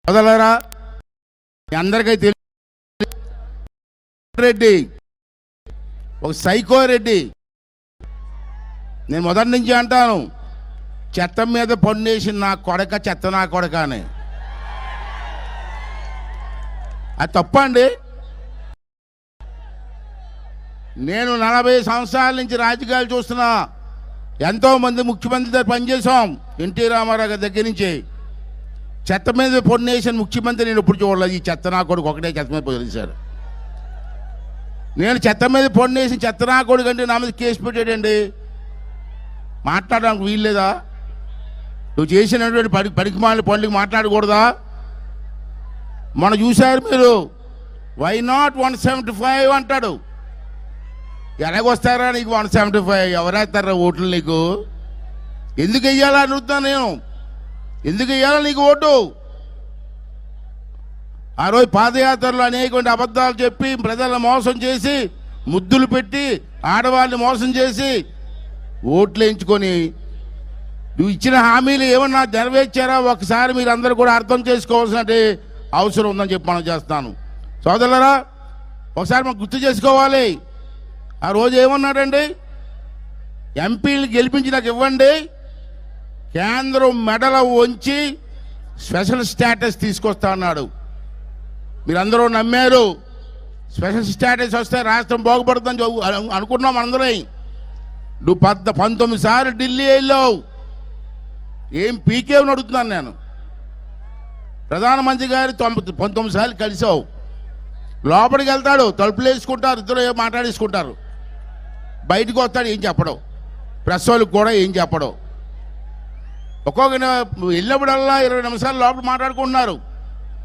సోదరులారా, అందరికీ తెలియదు, రెడ్డి ఒక సైకో రెడ్డి. నేను మొదటి నుంచి అంటాను, చెత్త మీద పన్నేసి నా కొడక, చెత్త నా కొడక అని. అది తప్ప అండి. నేను 40 సంవత్సరాల నుంచి రాజకీయాలు చూస్తున్నా. ఎంతోమంది ముఖ్యమంత్రి పనిచేసాం. ఎన్టీ రామారావు గారి దగ్గర నుంచి. చెత్త మీద పొన్నేసిన ముఖ్యమంత్రి నేను ఇప్పుడు చూడలేదు. ఈ చెత్త నా కొడుకు ఒకటే చెత్త మీద పొదిలేశారు. నేను చెత్త మీద పొన్నేసి చెత్త నా కొడుకు అంటే నా మీద కేసు పెట్టాడండి. మాట్లాడడానికి వీల్లేదా? నువ్వు చేసినటువంటి పనికిమాలిన పనులకు మాట్లాడకూడదా? మొన్న చూశారు మీరు, వై నాట్ 175 అంటాడు. ఎలాగొస్తారా నీకు 175? ఎవరేస్తారా ఓట్లు నీకు? ఎందుకు వెయ్యాలా అడుగుతాను నేను. ఎందుకు వెయ్యాలా నీకు ఓటు? ఆ రోజు పాదయాత్రలో అనేకటువంటి అబద్ధాలు చెప్పి ప్రజలను మోసం చేసి, ముద్దులు పెట్టి ఆడవాళ్ళని మోసం చేసి ఓట్లు వేయించుకొని నువ్వు ఇచ్చిన హామీలు ఏమన్నా నెరవేర్చారా ఒకసారి మీరు అందరూ కూడా అర్థం చేసుకోవాల్సిన అవసరం ఉందని చెప్పి మనం చేస్తాను. సోదరులారా, ఒకసారి మనం గుర్తు చేసుకోవాలి. ఆ రోజు ఏమన్నాడండి? ఎంపీలు గెలిపించి నాకు ఇవ్వండి, కేంద్రం మెడల వంచి స్పెషల్ స్టేటస్ తీసుకొస్తా అన్నాడు. మీరందరూ నమ్మారు. స్పెషల్ స్టేటస్ వస్తే రాష్ట్రం బాగుపడుతుందని అనుకున్నాం అందరం. నువ్వు 19 సార్లు ఢిల్లీ వెళ్ళావు. ఏం పీకేవని అడుగుతున్నాను నేను. ప్రధానమంత్రి గారి 19 సార్లు కలిసావు. లోపలికి వెళ్తాడు, తలుపులు వేసుకుంటారు, ఇద్దరు మాట్లాడేసుకుంటారు. బయటకు వస్తాడు, ఏం చెప్పడం. ప్రెస్ వాళ్ళకి కూడా ఏం చెప్పడం. ఒక్కొక్క వెళ్ళినప్పుడల్లా 20 నిమిషాలు లోపల మాట్లాడుకుంటున్నారు.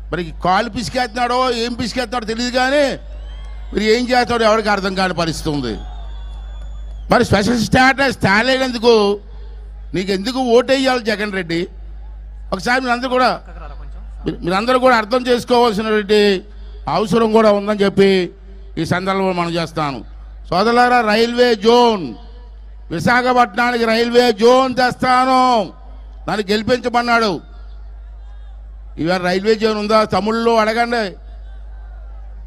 మరి కాలు పిసికేస్తున్నాడో ఏం పిసికేస్తున్నాడో తెలియదు, కానీ మరి ఏం చేస్తాడో ఎవరికి అర్థం కాని పరిస్థితి ఉంది. మరి స్పెషల్ స్టేటస్ తేలేనందుకు నీకు ఎందుకు ఓటేయాలి జగన్ రెడ్డి? ఒకసారి మీరందరూ కూడా అర్థం చేసుకోవాల్సినటువంటి అవసరం కూడా ఉందని చెప్పి ఈ సందర్భంలో మనం చేస్తాను. సోదరులారా, రైల్వే జోన్, విశాఖపట్నానికి రైల్వే జోన్ తెస్తాను, నన్ను గెలిపించమన్నాడు. ఇవాళ రైల్వే జోన్ ఉందా? తమిళ్లో అడగండి.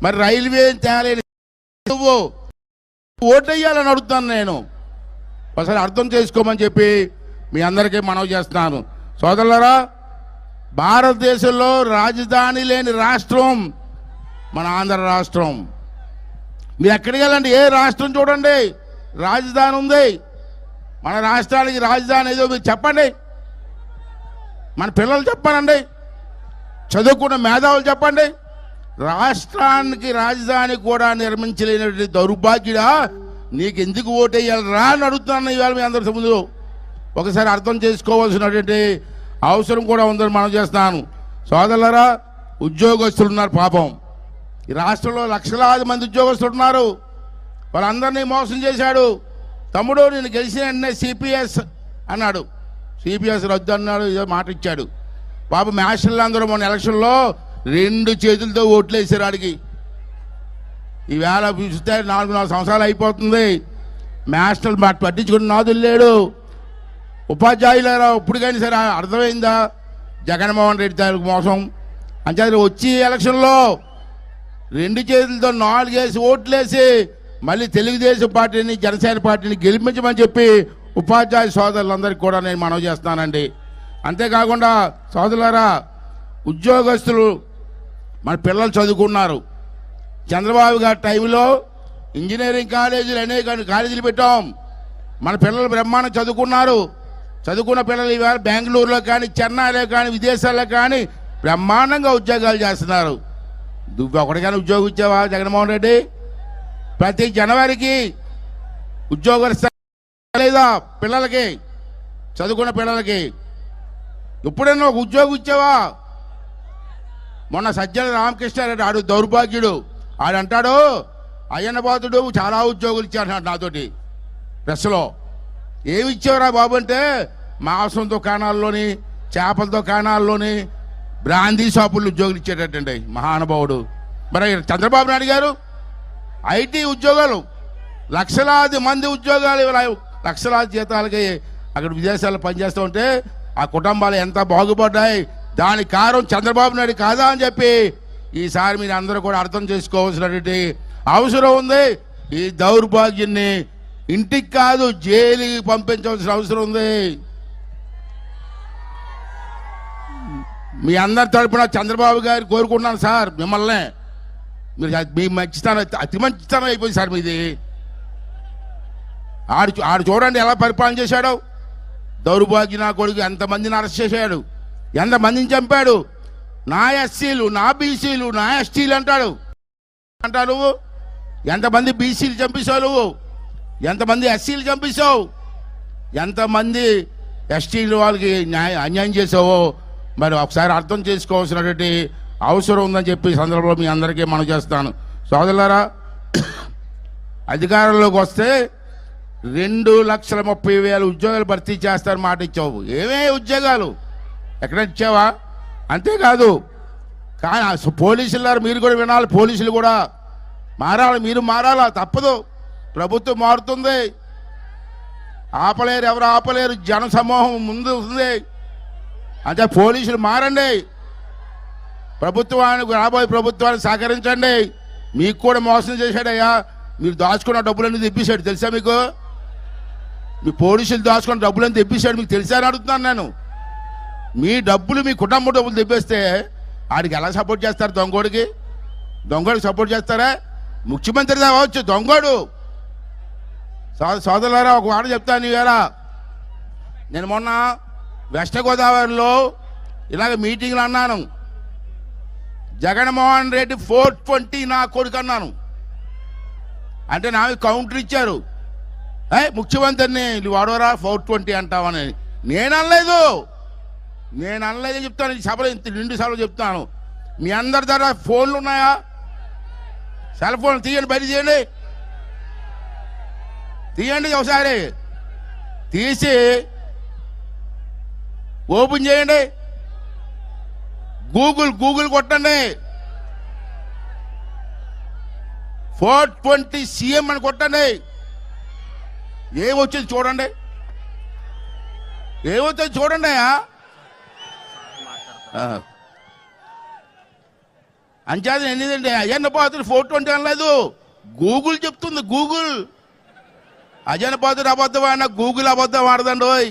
మరి రైల్వే తేలేని నువ్వు ఓటేయాలని అడుగుతాను నేను. ఒకసారి అర్థం చేసుకోమని చెప్పి మీ అందరికీ మనవి చేస్తున్నాను. సోదరులారా, భారతదేశంలో రాజధాని లేని రాష్ట్రం మన ఆంధ్ర రాష్ట్రం. మీరు ఎక్కడికి వెళ్ళండి, ఏ రాష్ట్రం చూడండి రాజధాని ఉంది. మన రాష్ట్రానికి రాజధాని ఏదో మీరు చెప్పండి. మన పిల్లలు చెప్పానండి, చదువుకున్న మేధావులు చెప్పండి. రాష్ట్రానికి రాజధాని కూడా నిర్మించలేనటువంటి దౌర్భాగ్యుడా, నీకు ఎందుకు ఓటేయాలి రా అని అడుగుతున్నాను ఇవాళ మీ అందరి ముందు. ఒకసారి అర్థం చేసుకోవాల్సినటువంటి అవసరం కూడా ఉందని మనం చేస్తున్నాను. సోదరులారా, ఉద్యోగస్తులు ఉన్నారు పాపం. ఈ రాష్ట్రంలో లక్షలాది మంది ఉద్యోగస్తులు ఉన్నారు. వాళ్ళందరినీ మోసం చేశాడు. తమ్ముడు నేను గెలిచిన వెంటనే సిపిఎస్ అన్నాడు, సిపిఎస్ రద్దు అన్నాడు, ఏదో మాట ఇచ్చాడు. పాపం మ్యాషన్లు అందరూ మొన్న ఎలక్షన్లో 2 చేతులతో ఓట్లు వేసారు ఆడికి. ఈవేళ చూస్తే 4 సంవత్సరాలు అయిపోతుంది. మ్యాషనల్ పట్టించుకుని నాదులు లేడు. ఉపాధ్యాయులారా, ఇప్పుడు కానీ సరే అర్థమైందా జగన్మోహన్ రెడ్డి తాలూకు మోసం? అంచేత వచ్చి ఎలక్షన్లో 2 చేతులతో 4 వేసి ఓట్లేసి మళ్ళీ తెలుగుదేశం పార్టీని, జనసేన పార్టీని గెలిపించమని చెప్పి ఉపాధ్యాయ సోదరులందరికీ కూడా నేను మనవి చేస్తానండి. అంతేకాకుండా సోదరులారా, ఉద్యోగస్తులు మన పిల్లలు చదువుకున్నారు. చంద్రబాబు గారి టైంలో ఇంజనీరింగ్ కాలేజీలు అనేక కాలేజీలు పెట్టాం. మన పిల్లలు బ్రహ్మాండం చదువుకున్నారు. చదువుకున్న పిల్లలు ఇవాళ బెంగళూరులో కానీ, చెన్నైలో కానీ, విదేశాల్లో కానీ బ్రహ్మాండంగా ఉద్యోగాలు చేస్తున్నారు. నువ్వు ఒకటిగానే ఉద్యోగం ఇచ్చావా జగన్మోహన్ రెడ్డి? ప్రతి జనవరికి ఉద్యోగాలు లేదా పిల్లలకి, చదువుకున్న పిల్లలకి? ఎప్పుడైనా ఒక ఉద్యోగం ఇచ్చావా? మొన్న సజ్జల రామకృష్ణారెడ్డి, ఆడు దౌర్భాగ్యుడు, ఆడంటాడు అయ్యన్న బాతుడు చాలా ఉద్యోగులు ఇచ్చాడు నాతోటి ప్రెస్లో. ఏమి ఇచ్చేవరా బాబు అంటే, మాంసం దుకాణాల్లోని, చేపల దుకాణాల్లోని, బ్రాందీ షాపుల్లో ఉద్యోగులు ఇచ్చేటట్టండి మహానుభావుడు. మరి చంద్రబాబు నాయుడు గారు ఐటీ ఉద్యోగాలు, లక్షలాది మంది ఉద్యోగాలు, లక్షలాది జీతాలకి అక్కడ విదేశాల్లో పనిచేస్తూ ఉంటే ఆ కుటుంబాలు ఎంత బాగుపడ్డాయి, దాని కారణం చంద్రబాబు నాయుడు కాదా అని చెప్పి ఈసారి మీరు అందరూ కూడా అర్థం చేసుకోవాల్సినటువంటి అవసరం ఉంది. ఈ దౌర్భాగ్యాన్ని ఇంటికి కాదు జైలుకి పంపించవలసిన అవసరం ఉంది. మీ అందరి తరపున చంద్రబాబు గారు కోరుకుంటున్నాను సార్, మిమ్మల్ని మీరు మీ మంచితనం అతి మంచితనం అయిపోయింది సార్ మీది. ఆడు చూడండి ఎలా పరిపాలన చేశాడు. దౌర్భాగ్య నా కొడుకు ఎంతమందిని అరెస్ట్ చేశాడు, ఎంతమందిని చంపాడు. నా ఎస్సీలు, నా బీసీలు, నా ఎస్టీలు అంటాడు. నువ్వు ఎంతమంది బీసీలు చంపేశావు, నువ్వు ఎంతమంది ఎస్సీలు చంపేశావు, ఎంతమంది ఎస్టీలు వాళ్ళకి అన్యాయం చేసావో మరి ఒకసారి అర్థం చేసుకోవాల్సినటువంటి అవసరం ఉందని చెప్పి సందర్భంలో మీ అందరికీ మనం చేస్తాను. సోదరులారా, అధికారంలోకి వస్తే 2,30,000 ఉద్యోగాలు భర్తీ చేస్తారని మాట ఇచ్చావు. ఏమే ఉద్యోగాలు ఎక్కడ ఇచ్చావా? అంతేకాదు కానీ పోలీసులారు మీరు కూడా వినాలి, పోలీసులు కూడా మారాలి, మీరు మారాలా, తప్పదు. ప్రభుత్వం మారుతుంది, ఆపలేరు, ఎవరు ఆపలేరు, జన సమూహం ముందు ఉంది. అంటే పోలీసులు మారండి, ప్రభుత్వానికి రాబోయే ప్రభుత్వాన్ని సహకరించండి. మీకు కూడా మోసం చేశాడయ్యా, మీరు దాచుకున్న డబ్బులన్నీ తెప్పించాడు తెలుసా మీకు? మీ పోలీసులు దాచుకున్న డబ్బులన్నీ తెప్పించాడు మీకు తెలుసా అని అడుగుతున్నాను నేను. మీ డబ్బులు, మీ కుటుంబ డబ్బులు తెప్పిస్తే ఆడికి ఎలా సపోర్ట్ చేస్తారు? దొంగడికి సపోర్ట్ చేస్తారా? ముఖ్యమంత్రి కావచ్చు దొంగడు. సోదరులారా, ఒక మాట చెప్తాను. ఈవేళ నేను మొన్న వెస్ట్ గోదావరిలో ఇలాగ మీటింగ్లు అన్నాను. జగన్మోహన్ రెడ్డి 420 నా కొడుకు అన్నాను. అంటే నాకు కౌంటర్ ఇచ్చారు, ముఖ్యమంత్రిని నువ్వు వాడవరా 420 అంటావని. నేను అనలేదు చెప్తాను. ఈ సభలో 2 సార్లు చెప్తాను. మీ అందరి దగ్గర ఫోన్లు ఉన్నాయా? సెల్ ఫోన్ తీయండి, బయట తీయండి ఒకసారి తీసి ఓపెన్ చేయండి, గూగుల్ కొట్టండి, 420 సీఎం అని కొట్టండి. ఏమొచ్చింది చూడండి, ఏమొచ్చింది చూడండి. అంచేది ఎన్నిదండి అజన్న పాత్రుడు 420 అనలేదు, గూగుల్ చెప్తుంది. గూగుల్ అజన్న పాత్రుడు అబద్ధం ఆడినా గూగుల్ అబద్ధం ఆడదండి.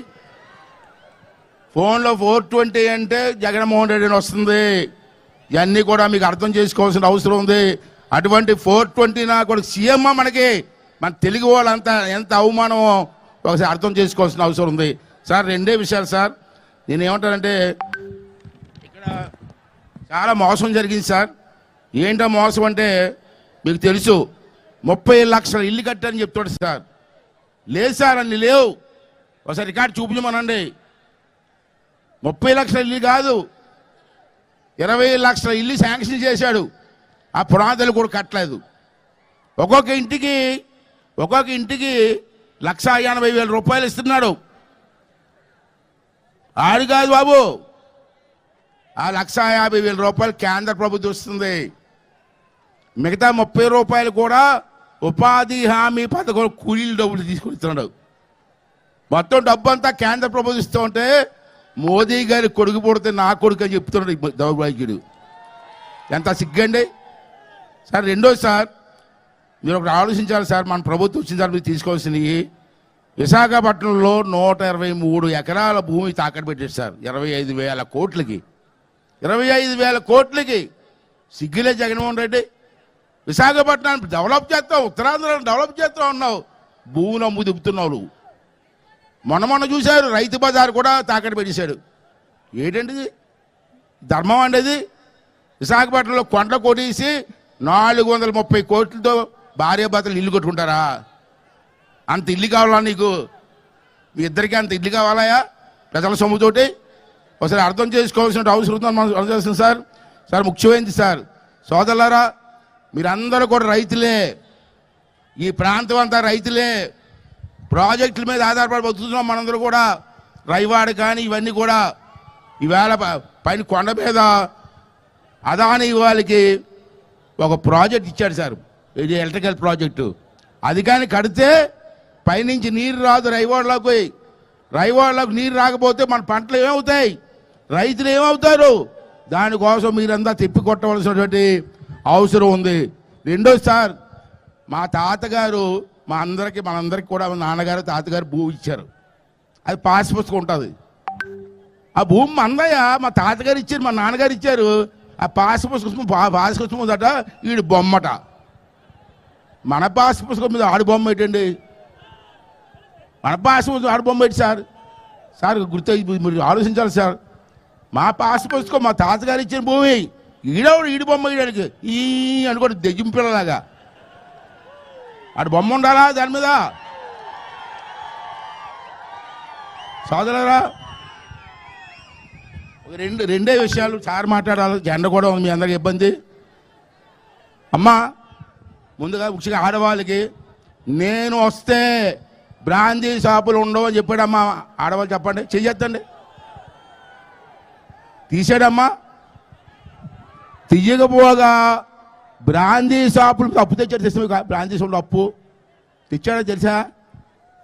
ఫోన్లో 420 అంటే జగన్మోహన్ రెడ్డి అని వస్తుంది. ఇవన్నీ కూడా మీకు అర్థం చేసుకోవాల్సిన అవసరం ఉంది. అటువంటి 420 నా కూడా సీఎం మనకి, మన తెలుగు వాళ్ళంతా ఎంత అవమానమో ఒకసారి అర్థం చేసుకోవాల్సిన అవసరం ఉంది. సార్ 2 విషయాలు సార్. నేను ఏమంటానంటే ఇక్కడ చాలా మోసం జరిగింది సార్. ఏంటో మోసం అంటే మీకు తెలుసు, 30 లక్షల ఇల్లు కట్టారని చెప్తాడు సార్. లేదు సార్, అన్ని లేవు. ఒకసారి రికార్డు చూపించమనండి. 30 లక్షల ఇల్లు కాదు, 20 లక్షల ఇల్లు శాంక్షన్ చేశాడు. ఆ పునాదులు కూడా కట్టలేదు. ఒక్కొక్క ఇంటికి 1,80,000 రూపాయలు ఇస్తున్నాడు. ఆడు కాదు బాబు, ఆ 1,50,000 రూపాయలు కేంద్ర ప్రభుత్వం ఇస్తుంది. మిగతా 30 రూపాయలు కూడా ఉపాధి హామీ పథకం కూలీలు డబ్బులు తీసుకొస్తున్నాడు. మొత్తం డబ్బు అంతా కేంద్ర ప్రభుత్వం ఇస్తూ ఉంటే మోదీ గారి కొడుకు పుడితే నా కొడుకు అని చెప్తున్నాడు దౌర్భాగ్యుడు. ఎంత సిగ్గండి సార్. రెండోది సార్, మీరు ఒకటి ఆలోచించాలి సార్. మన ప్రభుత్వం వచ్చిన సార్ మీరు తీసుకోవాల్సినవి. విశాఖపట్నంలో 123 ఎకరాల భూమి తాకట్టు పెట్టారు సార్ 25,000 కోట్లకి. 25,000 కోట్లకి సిగ్గులే జగన్మోహన్ రెడ్డి. విశాఖపట్నాన్ని డెవలప్ చేస్తావు, ఉత్తరాంధ్రాన్ని డెవలప్ చేస్తా ఉన్నావు, భూములు అమ్ము దిగుతున్నావు. మొన్న చూశారు, రైతు బజార్ కూడా తాకట్టు పెట్టేశాడు. ఏంటండి ధర్మం అండి? విశాఖపట్నంలో కొండ కొట్టేసి 430 కోట్లతో భార్యాభర్తలు ఇల్లు కట్టుకుంటారా? అంత ఇల్లు కావాలా నీకు? మీ ఇద్దరికి అంత ఇల్లు కావాలా ప్రజల సొమ్ముతోటి? ఒకసారి అర్థం చేసుకోవాల్సిన అవసరం ఉందని మనం అర్థం సార్. సార్ ముఖ్యమైనది సార్, సోదరులారా, మీరందరూ కూడా రైతులే, ఈ ప్రాంతం అంతా రైతులే, ప్రాజెక్టుల మీద ఆధారపడి బతుకుతున్నాం మనందరూ కూడా. రైవాడ కానీ ఇవన్నీ కూడా ఈవేళ పైన కొండ మీద అదాని వాళ్ళకి ఒక ప్రాజెక్ట్ ఇచ్చాడు సార్, ఇది ఎలక్ట్రికల్ ప్రాజెక్టు. అది కానీ కడితే పైనుంచి నీరు రాదు రైవాడలోకి. రైవాడలోకి నీరు రాకపోతే మన పంటలు ఏమవుతాయి? రైతులు ఏమవుతారు? దానికోసం మీరంతా తిప్పి కొట్టవలసినటువంటి అవసరం ఉంది. రెండోది సార్, మా తాతగారు మనందరికీ కూడా నాన్నగారు తాతగారు భూమి ఇచ్చారు. అది పాస్ పుస్తకం ఉంటుంది. ఆ భూమి మందయ్య, మా తాతగారు ఇచ్చారు, మా నాన్నగారు ఇచ్చారు. ఆ పాస్ పుస్తకం ఉందట, వీడి బొమ్మట. మన పాస్ పుస్తకం మీద ఆడి బొమ్మ ఏంటండి? మన పాస్ పుస్తకం ఆడి బొమ్మ ఏంటి సార్? సార్ మీరు ఆలోచించాలి సార్. మా పాస్ పుస్తకం మా తాతగారు ఇచ్చిన భూమి, ఈడి బొమ్మ వేయడానికి ఈ అనుకోండి దెయ్యం పిల్లలాగా. ఆడి బొమ్మ ఉండాలా దాని మీద? సోదరులారా, రెండే విషయాలు సార్ మాట్లాడాలి. జెండా కూడా ఉంది, మీ అందరికి ఇబ్బంది. అమ్మా, ముందుగా ముఖ్యంగా ఆడవాళ్ళకి, నేను వస్తే బ్రాందీ షాపులు ఉండవు అని చెప్పాడమ్మా. ఆడవాళ్ళు చెప్పండి, చెయ్యొద్దండి. తీసాడమ్మా. తీయకపోగా బ్రాందీ షాపులు అప్పు తెచ్చాడు. తెలుసా? బ్రాందీ షాపులు అప్పు తెచ్చాడో తెలుసా?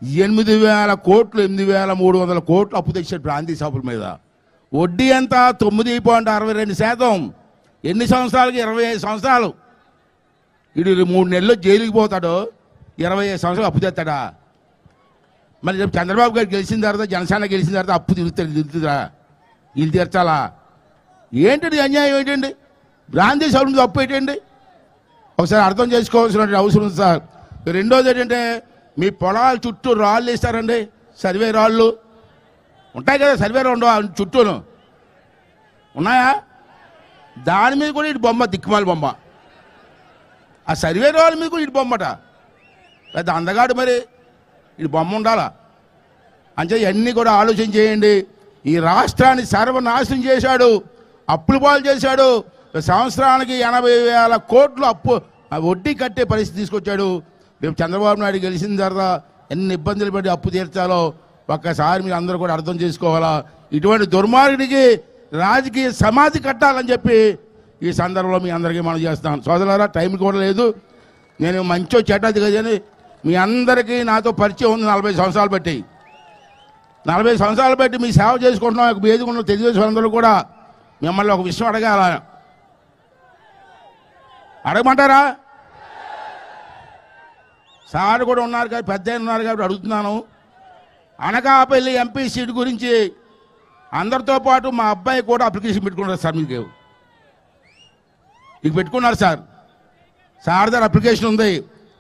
8,000 కోట్లు, 8,300 కోట్లు అప్పు తెచ్చాడు బ్రాందీ షాపుల మీద. వడ్డీ ఎంత? 9.62%. ఎన్ని సంవత్సరాలకి? 25 సంవత్సరాలు. వీడు 3 నెలల్లో జైలుకి పోతాడు. 25 సంవత్సరాలు అప్పు తెస్తాడా? మరి రేపు చంద్రబాబు గారు గెలిచిన తర్వాత, జనసేన గెలిచిన తర్వాత అప్పు తిరుగుతుందా? వీళ్ళు తీర్చాలా? ఏంటండి అన్యాయం? ఏంటండి బ్రాందీ షాపుల మీద అప్పు ఏంటండి? ఒకసారి అర్థం చేసుకోవాల్సిన అవసరం ఉంది సార్. రెండోది ఏంటంటే, మీ పొలాల చుట్టూ రాళ్ళు వేస్తారండి, సర్వే రాళ్ళు ఉంటాయి కదా, సర్వే రాళ్ళు చుట్టూను ఉన్నాయా? దాని మీద కూడా ఇటు బొమ్మ, దిక్కుమాల బొమ్మ. ఆ సర్వే రాళ్ళ మీద కూడా ఇటు బొమ్మట. పెద్ద అందగాడు మరి, ఇటు బొమ్మ ఉండాలా? అంటే ఇవన్నీ కూడా ఆలోచన చేయండి. ఈ రాష్ట్రాన్ని సర్వనాశనం చేశాడు, అప్పులు పాలు చేశాడు. సంవత్సరానికి 80,000 కోట్లు అప్పు వడ్డీ కట్టే పరిస్థితి తీసుకొచ్చాడు. రేపు చంద్రబాబు నాయుడు గెలిచిన తర్వాత ఎన్ని ఇబ్బందులు పడి అప్పు తీర్చాలో ఒక్కసారి మీరు అందరూ కూడా అర్థం చేసుకోవాలా. ఇటువంటి దుర్మార్గుడికి రాజకీయ సమాధి కట్టాలని చెప్పి ఈ సందర్భంలో మీ అందరికీ మనం చేస్తాను. సోదరులారా, టైం కూడా లేదు. నేను మంచో చెడ్డది కదని మీ అందరికీ నాతో పరిచయం ఉంది. 40 సంవత్సరాలు బట్టి 40 సంవత్సరాలు బట్టి మీ సేవ చేసుకుంటున్నాం. ఒక వేదికన్న తెలుగుదేశం అందరూ కూడా మిమ్మల్ని ఒక విషయం అడగాల. అడగమంటారా? సార్ కూడా ఉన్నారు కాబట్టి, పెద్ద ఉన్నారు కాబట్టి అడుగుతున్నాను. అనకాపల్లి ఎంపీ సీటు గురించి అందరితో పాటు మా అబ్బాయి కూడా అప్లికేషన్ పెట్టుకున్నారు సార్. మీకు పెట్టుకున్నారు సార్. సార్ దగ్గర అప్లికేషన్ ఉంది,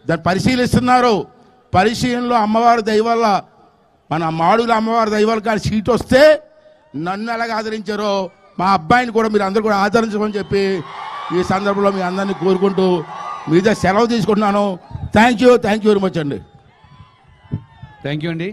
దాన్ని పరిశీలిస్తున్నారు. పరిశీలనలో అమ్మవారి దయ వల్ల, మన మాడుగుల అమ్మవారి దయ వల్ల కానీ సీట్ వస్తే నన్ను ఎలాగ ఆదరించారో మా అబ్బాయిని కూడా మీరు అందరూ కూడా ఆదరించమని చెప్పి ఈ సందర్భంలో మీ అందరినీ కోరుకుంటూ మీద సెలవు తీసుకుంటున్నాను. థ్యాంక్ యూ వెరీ మచ్ అండి. థ్యాంక్ యూ అండి.